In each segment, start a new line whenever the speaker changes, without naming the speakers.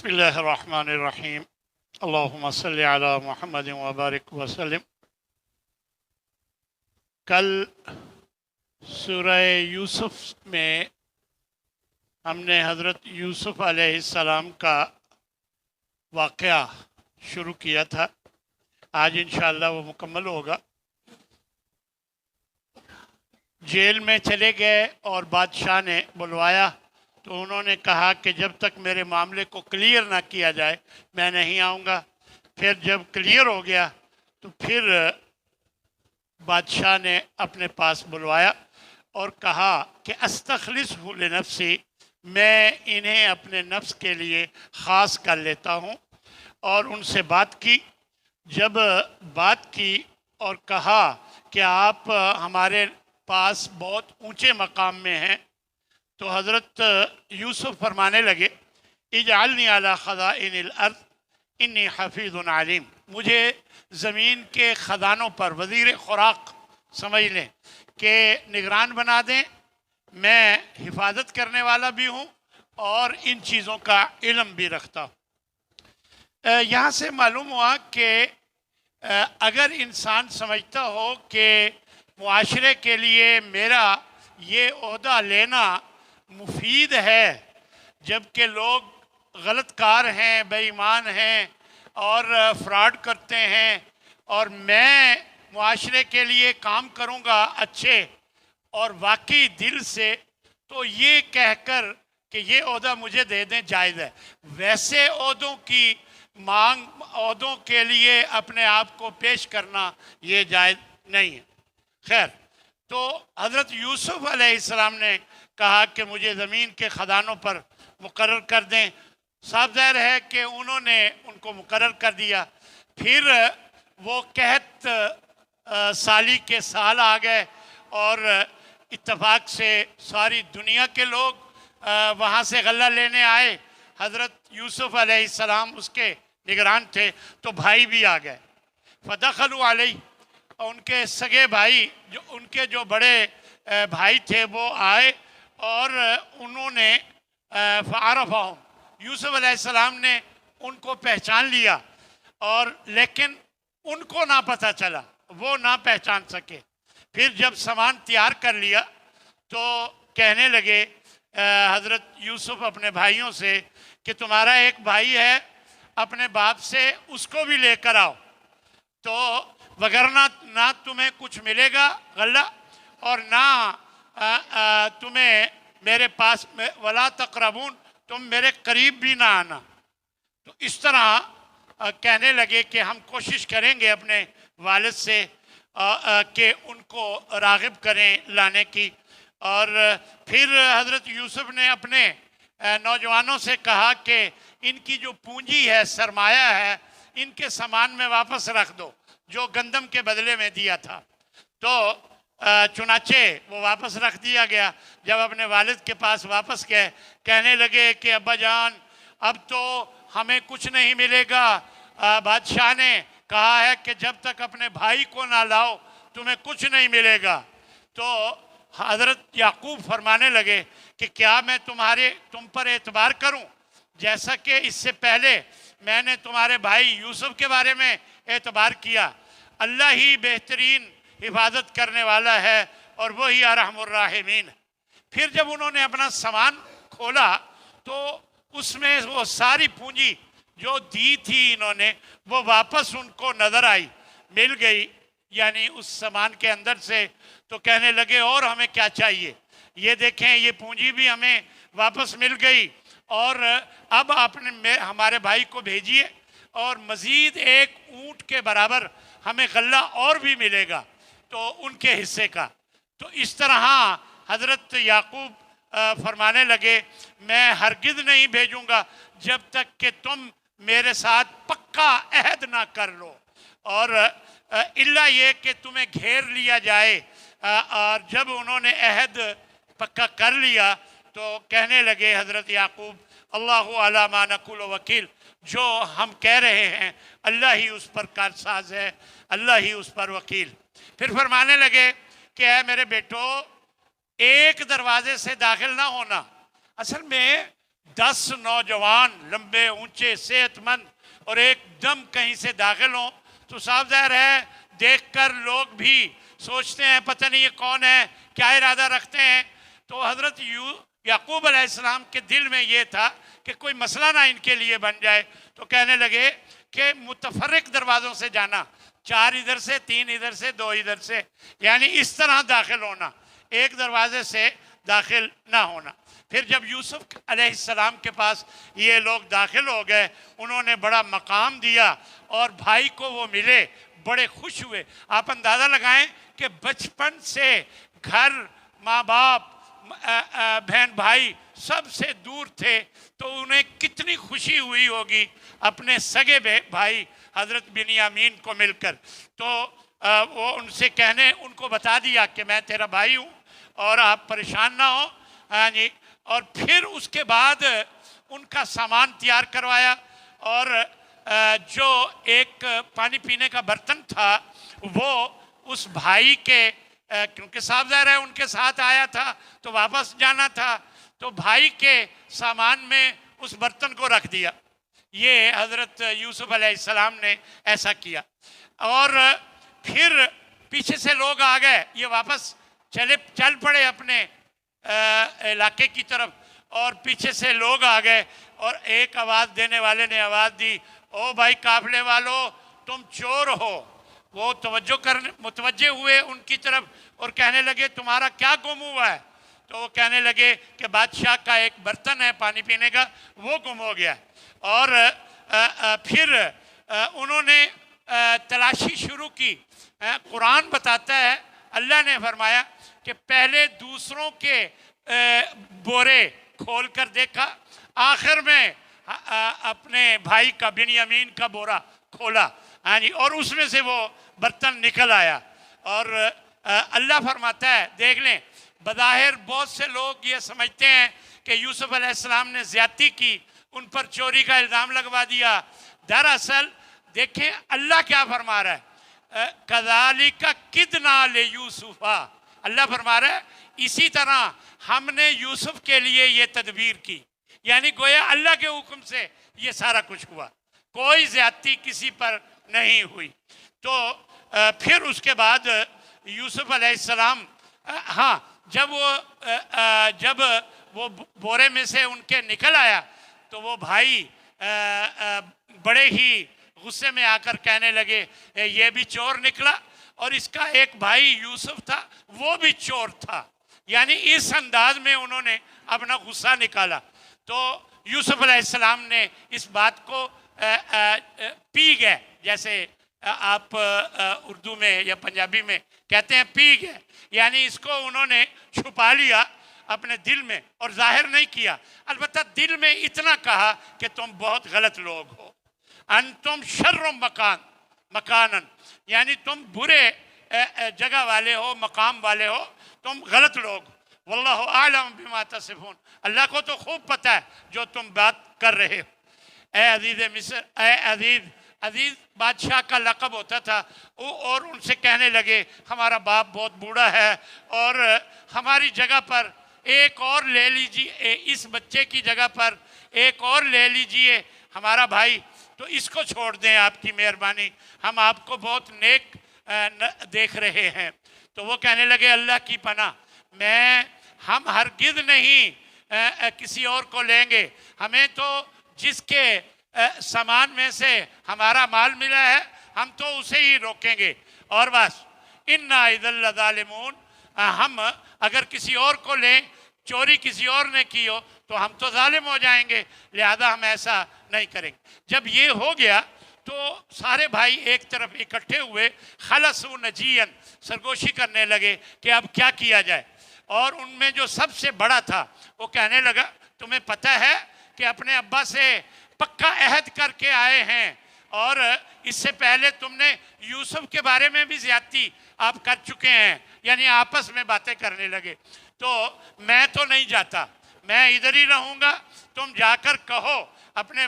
बिस्मिल्लाहिर्रहमानिर्रहीम अल्लाहुम्मा सल्लि अला मुहम्मद व बारिक वसल्लम। कल सूरह यूसुफ में हमने हज़रत यूसुफ अलैहिस्सलाम का वाक़या शुरू किया था। आज इंशाअल्लाह वो मुकम्मल होगा। जेल में चले गए और बादशाह ने बुलवाया तो उन्होंने कहा कि जब तक मेरे मामले को क्लियर ना किया जाए मैं नहीं आऊँगा। फिर जब क्लियर हो गया तो फिर बादशाह ने अपने पास बुलवाया और कहा कि अस्तखलिसहु लिनफ्सी, मैं इन्हें अपने नफ्स के लिए ख़ास कर लेता हूँ। और उनसे बात की। जब बात की और कहा कि आप हमारे पास बहुत ऊंचे मकाम में हैं, तो हज़रत यूसुफ फरमाने लगे, इजअलनी अला खज़ाइनिल अर्ज़ इन्नी हफ़ीज़ुन अलीम, मुझे ज़मीन के ख़जानों पर वज़ीर खुराक समझ लें कि निगरान बना दें। मैं हिफाजत करने वाला भी हूँ और इन चीज़ों का इल्म भी रखता हूँ। यहाँ से मालूम हुआ कि अगर इंसान समझता हो कि मुआशरे के लिए मेरा ये ओहदा लेना मुफीद है, जबकि लोग गलतकार हैं, बेईमान हैं और फ्रॉड करते हैं, और मैं मुआशरे के लिए काम करूँगा अच्छे और वाकई दिल से, तो ये कहकर कि ये ओहदा मुझे दे दें जायज़ है। वैसे ओहदों की मांग, ओहदों के लिए अपने आप को पेश करना ये जायज़ नहीं है। खैर, तो हज़रत यूसुफ अलैहिस्सलाम ने कहा कि मुझे ज़मीन के ख़जानों पर मुकर्रर कर दें। साफ ज़ाहिर है कि उन्होंने उनको मुकर्रर कर दिया। फिर वो कहत साली के साल आ गए और इत्तफाक से सारी दुनिया के लोग वहाँ से गल्ला लेने आए। हज़रत यूसुफ अलैहिस्सलाम उसके निगरान थे, तो भाई भी आ गए। फ़दख़लू अलैहि, उनके सगे भाई, जो उनके जो बड़े भाई थे, वो आए और उन्होंने फ़अरफ़हुम, यूसुफ अलैहिस्सलाम ने उनको पहचान लिया, और लेकिन उनको ना पता चला, वो ना पहचान सके। फिर जब सामान तैयार कर लिया तो कहने लगे हज़रत यूसुफ अपने भाइयों से कि तुम्हारा एक भाई है, अपने बाप से उसको भी लेकर आओ, तो वगरना ना तुम्हें कुछ मिलेगा गल्ला, और ना तुम्हें मेरे पास वला तक़रबून, तुम मेरे करीब भी ना आना। तो इस तरह कहने लगे कि हम कोशिश करेंगे अपने वालिद से कि उनको राग़िब करें लाने की। और फिर हज़रत यूसुफ ने अपने नौजवानों से कहा कि इनकी जो पूंजी है, सरमाया है, इनके सामान में वापस रख दो जो गंदम के बदले में दिया था। तो चुनाचे वो वापस रख दिया गया। जब अपने वालिद के पास वापस गए, कहने लगे कि अब्बा जान, अब तो हमें कुछ नहीं मिलेगा। बादशाह ने कहा है कि जब तक अपने भाई को ना लाओ तुम्हें कुछ नहीं मिलेगा। तो हज़रत याकूब फरमाने लगे कि क्या मैं तुम पर एतबार करूं, जैसा कि इससे पहले मैंने तुम्हारे भाई यूसुफ के बारे में एतबार किया। अल्लाह ही बेहतरीन हिफाजत करने वाला है और वही अरहमुर राहिमीन। फिर जब उन्होंने अपना सामान खोला तो उसमें वो सारी पूंजी जो दी थी इन्होंने, वो वापस उनको नज़र आई, मिल गई, यानी उस सामान के अंदर से। तो कहने लगे और हमें क्या चाहिए, ये देखें ये पूंजी भी हमें वापस मिल गई, और अब आपने हमारे भाई को भेजिए और मज़ीद एक ऊँट के बराबर हमें गल्ला और भी मिलेगा, तो उनके हिस्से का। तो इस तरह हज़रत याकूब फरमाने लगे, मैं हरगिज़ नहीं भेजूँगा जब तक कि तुम मेरे साथ पक्का अहद ना कर लो, और इल्ला ये कि तुम्हें घेर लिया जाए। और जब उन्होंने अहद पक्का कर लिया तो कहने लगे हज़रत याकूब, अल्लाहु अला मा नकुल वकील, जो हम कह रहे हैं अल्लाह ही उस पर कारसाज है, अल्लाह ही उस पर वकील। फिर फरमाने लगे कि ऐ मेरे बेटो, एक दरवाजे से दाखिल ना होना। असल में 10 नौजवान लंबे ऊंचे सेहतमंद और एकदम कहीं से दाखिल हों तो साफ ज़ाहिर है देखकर लोग भी सोचते हैं पता नहीं ये कौन है, क्या इरादा रखते हैं। तो हज़रत याकूब अलैहिस्सलाम के दिल में ये था कि कोई मसला ना इनके लिए बन जाए, तो कहने लगे कि मुतफर्रिक दरवाज़ों से जाना, 4 इधर से, 3 इधर से, 2 इधर से, यानी इस तरह दाखिल होना, एक दरवाजे से दाखिल ना होना। फिर जब यूसुफ अलैहिस्सलाम के पास ये लोग दाखिल हो गए, उन्होंने बड़ा मकाम दिया और भाई को वो मिले, बड़े खुश हुए। आप अंदाज़ा लगाएं कि बचपन से घर, माँ बाप, बहन भाई सबसे दूर थे, तो उन्हें कितनी खुशी हुई होगी अपने सगे भाई हज़रत बिन्यामीन को मिलकर। तो वो उनको बता दिया कि मैं तेरा भाई हूँ और आप परेशान ना हो। हाँ जी। और फिर उसके बाद उनका सामान तैयार करवाया और जो एक पानी पीने का बर्तन था वो उस भाई के, क्योंकि साफ ज़ाहिर है उनके साथ आया था तो वापस जाना था, तो भाई के सामान में उस बर्तन को रख दिया। ये हज़रत यूसुफ अलैहिस्सलाम ने ऐसा किया। और फिर पीछे से लोग आ गए, ये वापस चल पड़े अपने इलाके की तरफ, और पीछे से लोग आ गए और एक आवाज़ देने वाले ने आवाज़ दी, ओ भाई काफिले वालों, तुम चोर हो। वो मुतवज्जे हुए उनकी तरफ और कहने लगे तुम्हारा क्या गुम हुआ है? तो वो कहने लगे कि बादशाह का एक बर्तन है पानी पीने का, वो गुम हो गया। और फिर उन्होंने तलाशी शुरू की। कुरान बताता है, अल्लाह ने फरमाया कि पहले दूसरों के बोरे खोल कर देखा, आखिर में अपने भाई का बिन्यामीन का बोरा खोला, हाँ जी, और उसमें से वो बर्तन निकल आया। और अल्लाह फरमाता है, देख लें, बज़ाहिर बहुत से लोग ये समझते हैं कि यूसुफ अलैहिस्सलाम ने ज़्यादती की, उन पर चोरी का इल्ज़ाम लगवा दिया। दरअसल देखें अल्लाह क्या फरमा रहा है, कज़ालिका किदना ले यूसुफा, अल्लाह फरमा रहा है इसी तरह हमने यूसुफ के लिए ये तदबीर की, यानी गोया अल्लाह के हुक्म से ये सारा कुछ हुआ, कोई ज़्यादती किसी पर नहीं हुई। तो फिर उसके बाद यूसुफ अलैहिस्सलाम, हाँ, जब वो बोरे में से उनके निकल आया तो वो भाई बड़े ही गुस्से में आकर कहने लगे ये भी चोर निकला, और इसका एक भाई यूसुफ था वो भी चोर था। यानी इस अंदाज में उन्होंने अपना गुस्सा निकाला। तो यूसुफ अलैहिस्सलाम ने इस बात को पी गए, जैसे आप उर्दू में या पंजाबी में कहते हैं पी गए, यानी इसको उन्होंने छुपा लिया अपने दिल में और जाहिर नहीं किया। अलबत्ता दिल में इतना कहा कि तुम बहुत गलत लोग हो, अंतुम शर्रुम मकानन, यानी तुम बुरे जगह वाले हो, मकाम वाले हो, तुम गलत लोग। वल्लाहु आलम बिमा तसिफून, अल्लाह को तो खूब पता है जो तुम बात कर रहे हो। ए अजीज़ मिस्र, ए अजीज़ बादशाह का लक़ब होता था। और उनसे कहने लगे हमारा बाप बहुत बूढ़ा है और हमारी जगह पर एक और ले लीजिए, इस बच्चे की जगह पर एक और ले लीजिए हमारा भाई, तो इसको छोड़ दें आपकी मेहरबानी, हम आपको बहुत नेक देख रहे हैं। तो वो कहने लगे अल्लाह की पनाह, हम हरगिज़ नहीं किसी और को लेंगे, हमें तो जिसके सामान में से हमारा माल मिला है हम तो उसे ही रोकेंगे और बस। इन्ना इज़ल ज़ालिमून, हम अगर किसी और को लें, चोरी किसी और ने की हो तो हम तो जालिम हो जाएंगे, लिहाजा हम ऐसा नहीं करेंगे। जब ये हो गया तो सारे भाई एक तरफ इकट्ठे हुए, खलसू नजीयन, सरगोशी करने लगे कि अब क्या किया जाए। और उनमें जो सबसे बड़ा था वो कहने लगा तुम्हें पता है कि अपने अब्बा से पक्का अहद करके आए हैं और इससे पहले तुमने यूसुफ के बारे में भी ज्यादती आप कर चुके हैं, यानी आपस में बातें करने लगे। तो मैं तो नहीं जाता, मैं इधर ही रहूँगा, तुम जाकर कहो अपने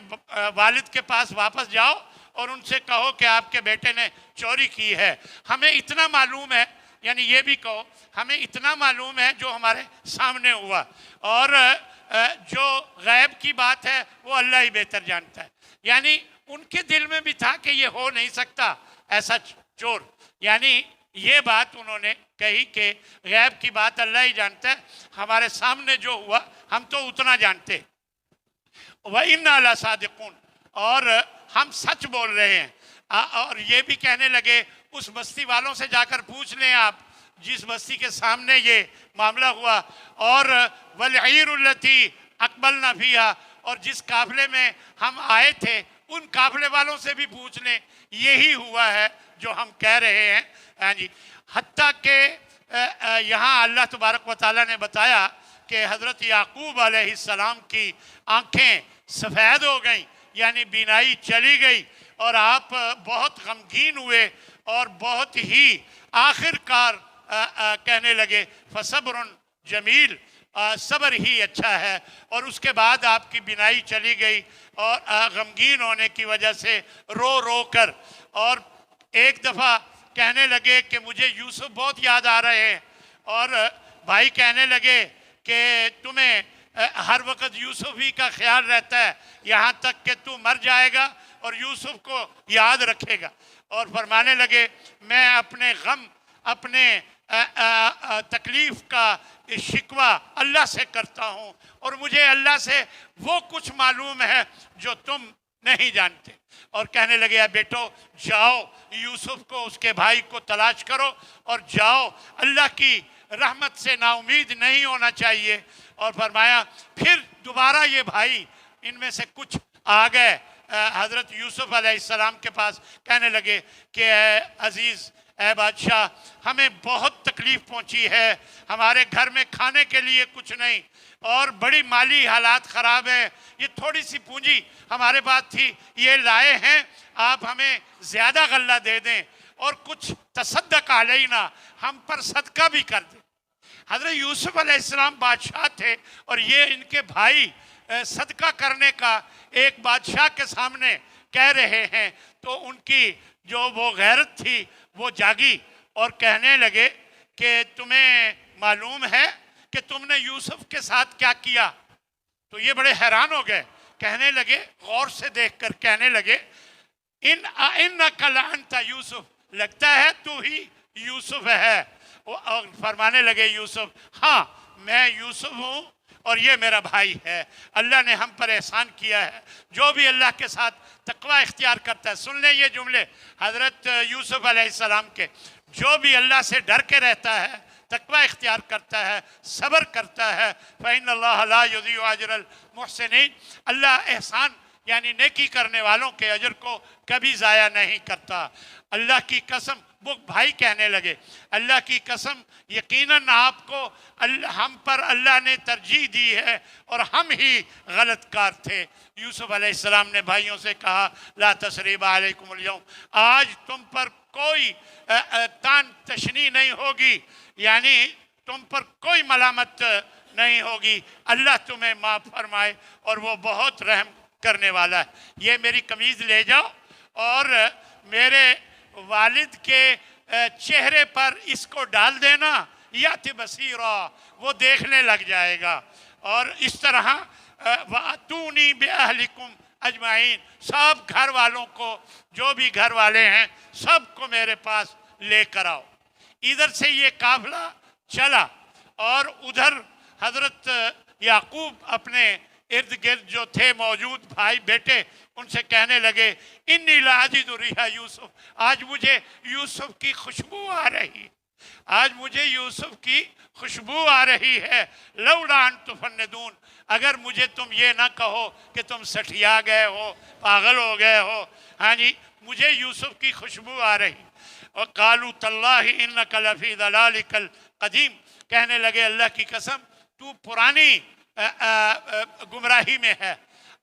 वालिद के पास वापस जाओ और उनसे कहो कि आपके बेटे ने चोरी की है। हमें इतना मालूम है یعنی یہ بھی کہو ہمیں اتنا معلوم ہے جو ہمارے سامنے ہوا، اور جو غیب کی بات ہے وہ اللہ ہی بہتر جانتا ہے۔ یعنی ان کے دل میں بھی تھا کہ یہ ہو نہیں سکتا ایسا چور، یعنی یہ بات انہوں نے کہی کہ غیب کی بات اللہ ہی جانتا ہے، ہمارے سامنے جو ہوا ہم تو اتنا جانتے۔ وَإِنَّا لَصَادِقُونَ، اور ہم سچ بول رہے ہیں۔ اور یہ بھی کہنے لگے اس بستی والوں سے جا کر پوچھ لیں آپ جس بستی کے سامنے یہ معاملہ ہوا، اور وَالْعِيرُ الَّتِي أَقْبَلْنَا فِيهَا، اور جس قافلے میں ہم آئے تھے ان قافلے والوں سے بھی پوچھ لیں، یہی ہوا ہے جو ہم کہہ رہے ہیں۔ ہاں جی، حتیٰ کہ یہاں اللہ تبارک و تعالیٰ نے بتایا کہ حضرت یعقوب علیہ السلام کی آنکھیں سفید ہو گئیں، یعنی بینائی چلی گئی، اور آپ بہت غمگین ہوئے اور بہت ہی آخر کار کہنے لگے فصبر جمیل، صبر ہی اچھا ہے، اور اس کے بعد آپ کی بینائی چلی گئی اور غمگین ہونے کی وجہ سے رو رو کر، اور ایک دفعہ کہنے لگے کہ مجھے یوسف بہت یاد آ رہے ہیں، اور بھائی کہنے لگے کہ تمہیں ہر وقت یوسف ہی کا خیال رہتا ہے یہاں تک کہ تو مر جائے گا اور یوسف کو یاد رکھے گا، اور فرمانے لگے میں اپنے غم، اپنے تکلیف کا شکوہ اللہ سے کرتا ہوں، اور مجھے اللہ سے وہ کچھ معلوم ہے جو تم نہیں جانتے۔ اور کہنے لگے اے بیٹو جاؤ یوسف کو، اس کے بھائی کو تلاش کرو اور جاؤ، اللہ کی رحمت سے نا امید نہیں ہونا چاہیے۔ اور فرمایا پھر دوبارہ یہ بھائی ان میں سے کچھ آ گئے حضرت یوسف علیہ السلام کے پاس، کہنے لگے کہ اے عزیز، اے بادشاہ، ہمیں بہت تکلیف پہنچی ہے، ہمارے گھر میں کھانے کے لیے کچھ نہیں، اور بڑی مالی حالات خراب ہیں، یہ تھوڑی سی پونجی ہمارے پاس تھی یہ لائے ہیں، آپ ہمیں زیادہ غلہ دے دیں اور کچھ تصدق علینا، ہم پر صدقہ بھی کر دیں۔ حضرت یوسف علیہ السلام بادشاہ تھے، اور یہ ان کے بھائی صدقہ کرنے کا ایک بادشاہ کے سامنے کہہ رہے ہیں، تو ان کی جو وہ غیرت تھی وہ جاگی، اور کہنے لگے کہ تمہیں معلوم ہے کہ تم نے یوسف کے ساتھ کیا کیا؟ تو یہ بڑے حیران ہو گئے، کہنے لگے غور سے دیکھ کر کہنے لگے اِنَّكَ لَأَنْتَ یوسف، لگتا ہے تو ہی یوسف ہے۔ اور فرمانے لگے یوسف ہاں میں یوسف ہوں اور یہ میرا بھائی ہے، اللہ نے ہم پر احسان کیا ہے، جو بھی اللہ کے ساتھ تقوی اختیار کرتا ہے، سن لیں یہ جملے حضرت یوسف علیہ السلام کے، جو بھی اللہ سے ڈر کے رہتا ہے، تقوی اختیار کرتا ہے، صبر کرتا ہے، فَإِنَّ اللَّهَ لَا يُضِيعُ أَجْرَ الْمُحْسِنِينَ، اللہ احسان یعنی نیکی کرنے والوں کے اجر کو کبھی ضائع نہیں کرتا۔ اللہ کی قسم، وہ بھائی کہنے لگے اللہ کی قسم یقیناً آپ کو ہم پر اللہ نے ترجیح دی ہے اور ہم ہی غلط کار تھے۔ یوسف علیہ السلام نے بھائیوں سے کہا لا تثریب علیکم اليوم، آج تم پر کوئی تان تشنی نہیں ہوگی، یعنی تم پر کوئی ملامت نہیں ہوگی، اللہ تمہیں معاف فرمائے اور وہ بہت رحم کرنے والا ہے۔ یہ میری قمیض لے جاؤ اور میرے والد کے چہرے پر اس کو ڈال دینا، یات بصیرا، وہ دیکھنے لگ جائے گا، اور اس طرح وَأْتُونِي بِأَهْلِكُمْ اجمعین، سب گھر والوں کو، جو بھی گھر والے ہیں سب کو میرے پاس لے کر آؤ۔ ادھر سے یہ قافلہ چلا، اور ادھر حضرت یعقوب اپنے ارد گرد جو تھے موجود بھائی بیٹے ان سے کہنے لگے انی لاجد ریح یوسف، آج مجھے یوسف کی خوشبو آ رہی، آج مجھے یوسف کی خوشبو آ رہی ہے، لولا ان تفندون، اگر مجھے تم یہ نہ کہو کہ تم سٹھیا گئے ہو، پاگل ہو گئے ہو، ہاں جی مجھے یوسف کی خوشبو آ رہی۔ وقالوا تاللہ انک لفی ضلالک القدیم، کہنے لگے اللہ کی قسم تو پرانی گمراہی میں ہے۔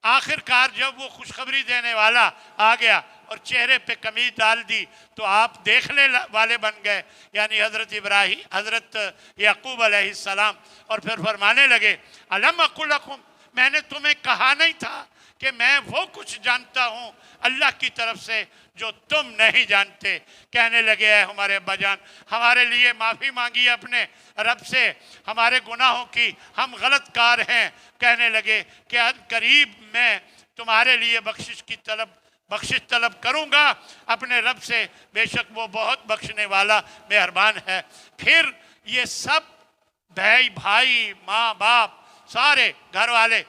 آخر کار جب وہ خوشخبری دینے والا آ گیا اور چہرے پہ قمیض ڈال دی تو آپ دیکھنے والے بن گئے، یعنی حضرت یعقوب علیہ السلام، اور پھر فرمانے لگے الم اقل لکم، میں نے تمہیں کہا نہیں تھا کہ میں وہ کچھ جانتا ہوں اللہ کی طرف سے جو تم نہیں جانتے۔ کہنے لگے اے ہمارے ابا جان، ہمارے لیے معافی مانگی اپنے رب سے ہمارے گناہوں کی، ہم غلط کار ہیں۔ کہنے لگے کہ قریب میں تمہارے لیے بخشش طلب کروں گا اپنے رب سے، بے شک وہ بہت بخشنے والا مہربان ہے۔ پھر یہ سب بھائی ماں باپ سارے گھر والے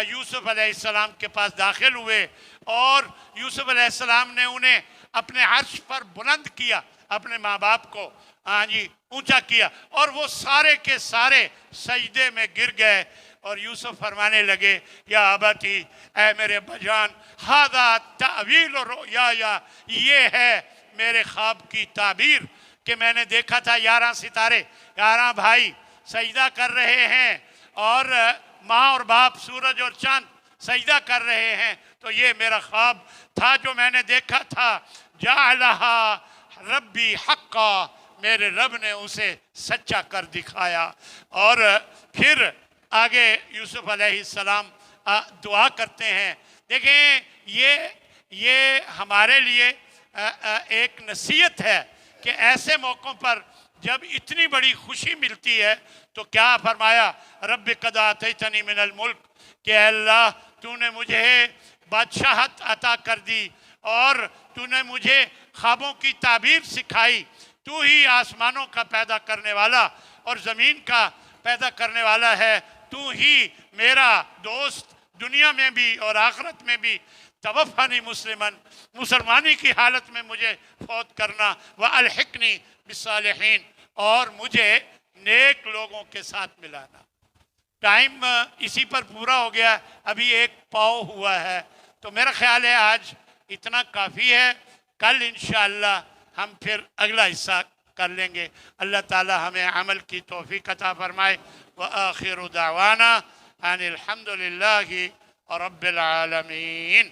یوسف علیہ السلام کے پاس داخل ہوئے، اور یوسف علیہ السلام نے انہیں اپنے عرش پر بلند کیا، اپنے ماں باپ کو اونچا کیا، اور وہ سارے کے سارے سجدے میں گر گئے، اور یوسف فرمانے لگے یا ابتی، اے میرے ابا جان، ھذا تأویل رؤیا، یہ ہے میرے خواب کی تعبیر کہ میں نے دیکھا تھا 11 ستارے، 11 بھائی سجدہ کر رہے ہیں، اور ماں اور باپ سورج اور چاند سجدہ کر رہے ہیں، تو یہ میرا خواب تھا جو میں نے دیکھا تھا۔ جعلہا ربی حقا، میرے رب نے اسے سچا کر دکھایا۔ اور پھر آگے یوسف علیہ السلام دعا کرتے ہیں۔ دیکھیں یہ ہمارے لیے ایک نصیحت ہے کہ ایسے موقعوں پر جب اتنی بڑی خوشی ملتی ہے تو کیا فرمایا، رب قد آتیتنی من الملک، کہ اے اللہ تو نے مجھے بادشاہت عطا کر دی، اور تو نے مجھے خوابوں کی تعبیر سکھائی، تو ہی آسمانوں کا پیدا کرنے والا اور زمین کا پیدا کرنے والا ہے، تو ہی میرا دوست دنیا میں بھی اور آخرت میں بھی، توفنی مسلمن، مسلمانی کی حالت میں مجھے فوت کرنا، والحقنی بالصالحین، اور مجھے نیک لوگوں کے ساتھ ملانا۔ ٹائم اسی پر پورا ہو گیا، ابھی ایک پاؤ ہوا ہے، تو میرا خیال ہے آج اتنا کافی ہے، کل انشاءاللہ ہم پھر اگلا حصہ کر لیں گے۔ اللہ تعالی ہمیں عمل کی توفیق عطا فرمائے۔ وآخر دعوانا ان الحمد للہ رب العالمین۔